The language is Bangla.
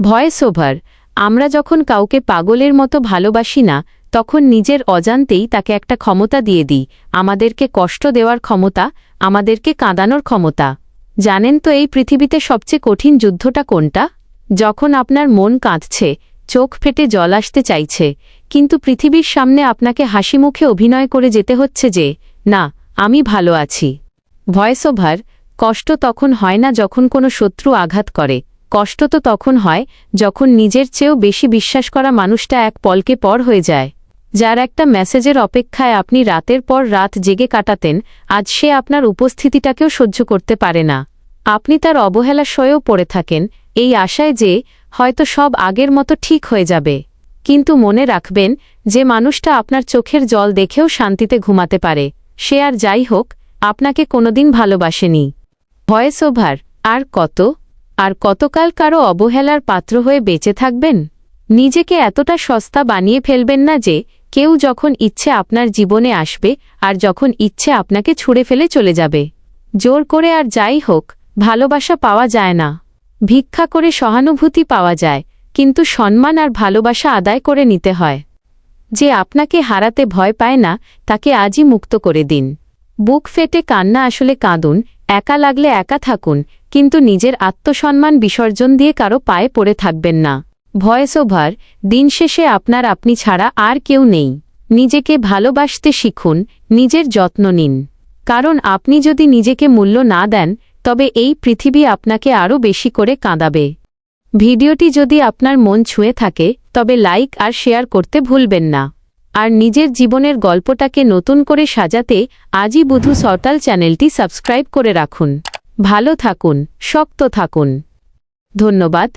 Voice over. আমরা যখন কাউকে পাগলের মতো ভালোবাসি না, তখন নিজের অজান্তেই তাকে একটা ক্ষমতা দিয়ে দিই, আমাদেরকে কষ্ট দেওয়ার ক্ষমতা, আমাদেরকে কাঁদানোর ক্ষমতা। জানেন তো এই পৃথিবীতে সবচেয়ে কঠিন যুদ্ধটা কোনটা? যখন আপনার মন কাঁদছে, চোখ ফেটে জল আসতে চাইছে, কিন্তু পৃথিবীর সামনে আপনাকে হাসিমুখে অভিনয় করে যেতে হচ্ছে যে, না, আমি ভালো আছি। Voice over. কষ্ট তখন হয় না যখন কোনো শত্রু আঘাত করে, কষ্ট তো তখন হয় যখন নিজের চেয়েও বেশি বিশ্বাস করা মানুষটা এক পলকে পর হয়ে যায়। যার একটা মেসেজের অপেক্ষায় আপনি রাতের পর রাত জেগে কাটাতেন, আজ সে আপনার উপস্থিতিটাকেও সহ্য করতে পারে না। আপনি তার অবহেলা সয়েও পড়ে থাকেন, এই আশায় যে হয়তো সব আগের মতো ঠিক হয়ে যাবে। কিন্তু মনে রাখবেন, যে মানুষটা আপনার চোখের জল দেখেও শান্তিতে ঘুমাতে পারে, সে আর যাই হোক, আপনাকে কোনোদিন ভালোবাসেনি। Voice over. আর কতকাল কারো অবহেলার পাত্র হয়ে বেঁচে থাকবেন? নিজেকে এতটা সস্তা বানিয়ে ফেলবেন না যে কেউ যখন ইচ্ছে আপনার জীবনে আসবে, আর যখন ইচ্ছে আপনাকে ছুঁড়ে ফেলে চলে যাবে। জোর করে আর যাই হোক, ভালোবাসা পাওয়া যায় না। ভিক্ষা করে সহানুভূতি পাওয়া যায়, কিন্তু সম্মান আর ভালোবাসা আদায় করে নিতে হয়। যে আপনাকে হারাতে ভয় পায় না, তাকে আজই মুক্ত করে দিন। বুক ফেটে কান্না আসলে কাঁদুন, একা লাগলে একা থাকুন, কিন্তু নিজের আত্মসম্মান বিসর্জন দিয়ে কারো পায়ে পড়ে থাকবেন না। Voice over. দিন শেষে আপনার আপনি ছাড়া আর কেউ নেই। নিজেকে ভালোবাসতে শিখুন, নিজের যত্ন নিন। কারণ আপনি যদি নিজেকে মূল্য না দেন, তবে এই পৃথিবী আপনাকে আরও বেশি করে কাঁদাবে। ভিডিওটি যদি আপনার মন ছুঁয়ে থাকে, তবে লাইক আর শেয়ার করতে ভুলবেন না। আর নিজের জীবনের গল্পটাকে নতুন করে সাজাতে আজই বুধু সরতাল চ্যানেলটি সাবস্ক্রাইব করে রাখুন। ভালো থাকুন, শক্ত থাকুন। ধন্যবাদ।